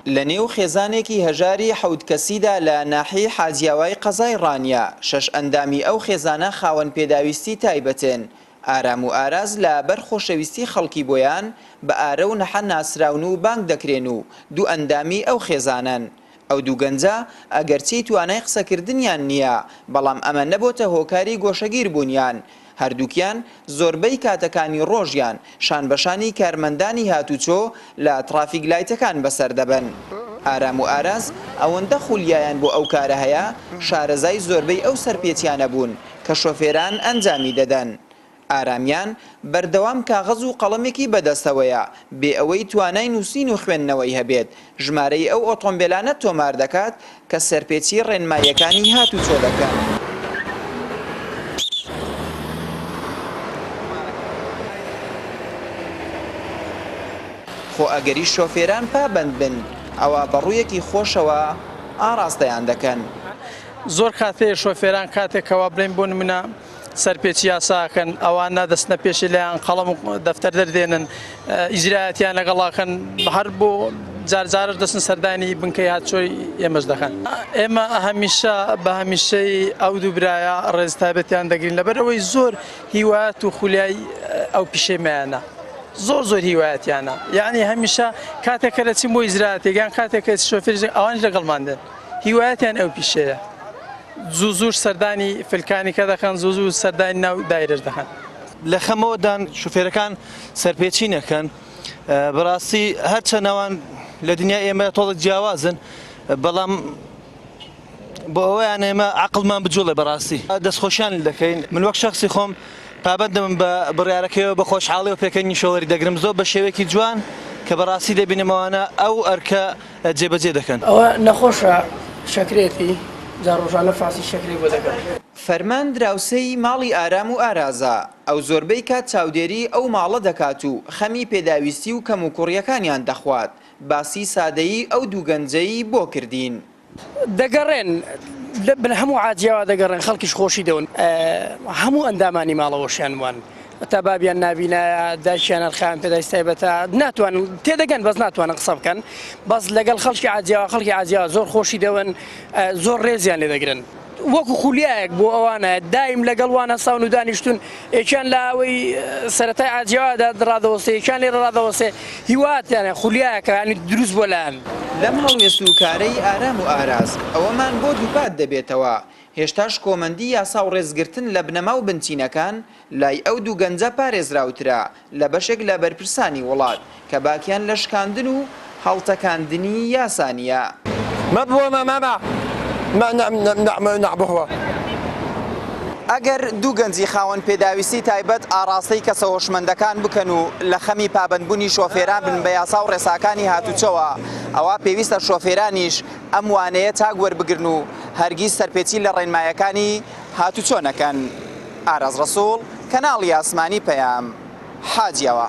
لە نێو خێزانێکی هەژاری حەوت کەسیدا لە ناحیەی حاجیاوای قەزای ڕانیا شەش ئەندامی ئەو خێزانە خاوەن پێداویستی تایبەتن. ئارام و ئاراز لە بەر خۆشەویستی خەڵکی بۆیان بە ئارە و نەحە ناسراون و بانگ دەکرێن و دوو ئەندامی ئەو خێزانن. ئەو دوو گەنجە ئەگەرچی توانای قسەکردنیان نییە، بەڵام ئەمە نەبۆتە هۆکاری گۆشەگیر بوونیان. هەردووکیان زۆربەی کاتەکانی ڕۆژیان شان بەشانی کارمەندانی هاتوچۆ لە ترافیک لایتەکان بەسەر دەبن. ئارام و ئاراز ئەوەندە خولیایان بۆ ئەو کارە هەیە شارەزای زۆربەی ئەو سەرپێچیانە بوون کە شۆفێران ئەنجامی دەدەن. ئارامیان بەردەوام کاغەز و قەڵەمێکی بەدەستەوەیە بێ ئەوەی توانای نووسین و خوێندنەوەی هەبێت ژمارەی ئەو ئۆتۆمبیلانە تۆمار دەکات کە سەرپێچی ڕێنماییەکانی هاتوچۆ دەکەن. خۆ ئەگەری شۆفێران پابەند بن ئەوە بەڕوویەکی خۆشەوە ئاراستەیان دەکەن. زۆر کاتێ شۆفێران کاتێکەوە بڵێن بۆ نمونە سەرپێچی یاساکەن ئەوانە دەستنە پێشی لایەن قەڵەم و دەفتەر دەردێنن ئیجرایەتیان لەگەڵاکەن هەر بۆ جارجارش دەستن سەردانی بنکەی هاتچۆی ئێمەش دەکەن. ئێمە هەمیشە بە هەمیشەی ئەو دوو برایە ڕێز تایبەتیان دەگرین لەبەرەوەی زۆر هیوایەت و خولیای ئەو پیشێمەیانە. زۆر هیوایەتیانە، یعنی هەمیشە کاتێکە دەچین بۆ ئیجرایەتێکیان کاتێکە شۆفێر ئەوانش لەگەڵمان دێن هیوایەتیان ئەو پیشەیە. زوو سەردانی فلکانیکە دەکەن، زوو سەردانی ناو دایرەش دەکەن. لە خەمەوەدان شوفێرەکان سەرپێچی نەکەن. بەڕاستی هەرچەندەوان لە دنیای ئێمە تۆڵە جیاوازن، بەڵام بۆ ئەوەیان ئێمە عەقڵمان بجوڵێ بەڕاستی دەستخۆشیان دەکەین. من وەک شەخصی خۆم پابەندم بە بڕیارەکەیەوە بە خۆشحاڵیەوە پێکەنی شۆوەری دەگرم زۆر بە شێوەیەکی جوان کە بەڕاستی دەبینەوەوانە ئەو ئەرکە جێبەجێ دەکەن. ئەوە نەخۆشە شەکرێتی جاڕۆژانە فاسی شەکری بۆ دەکەن. فەرمان دراوسەی ماڵی ئارام و ئارازە ئەو زۆربەی کات چاودێری ئەو ماڵە دەکات و خەمی پێداویستی و کەم و کوڕیەکانیان دەخوات. باسی سادەیی ئەو دوو گەنجەی بۆ کردین. دەگەڕێن هەموو عاجیاوە دەگەڕێن خەڵکیش خۆشی دەون هەموو ئەندامانی ماڵەوەشیان وان تا بابیان نبینە داشیان خام پێداویست تایبەتە ناتوانن تێدەگەن بەس ناتوانن قسە بکەن بەس لەگەڵ خەڵکی عاجیاوە زۆر خۆشی دەون زۆر ڕێزیان لێ دەگرن. وەکو خولیایەک بۆ ئەوانە دایم لەگەڵوانە ساون و دانیشتون ئێکیان لە ئەوەی سەرەتای عاجیاوادا ڕادەوەستێ ئێکیان لێرە ڕادەوەستێ هیواتیانە خولیایەکە ینی دروست بۆ لایەن. لەم هەڵوێست و کارەی ئارام و ئاراز ئەوەمان بۆ دووپات دەبێتەوە. هێشتاش کۆمەندی یاسا و ڕێزگرتن لە بنەما و بنچینەکان لای ئەو دوو گەنجە پارێزراوترا لە بەشێک لە بەرپرسانی وڵات کە باکیان لە شکاندن و هەڵتەکاندنی یاسانیە. ئەگەر دوو گەنجی خاوەن پێداویستی تایبەت ئاراستەی کەسە هۆشمەندەکان بکەن و لە خەمی پابەندبوونی شۆفێران بن بە یاسا و ڕێساکانی هاتوچەوە ئەوە پێویستە شۆفێرانیش ئەم وانەیە چاک وەربگرن و هەرگیز سەرپێچی لە ڕێنمایەکانی هاتوچۆ نەکەن. ئاراز ڕەسوڵ، کەناڵی ئاسمانی پەیام، حاجیەوە.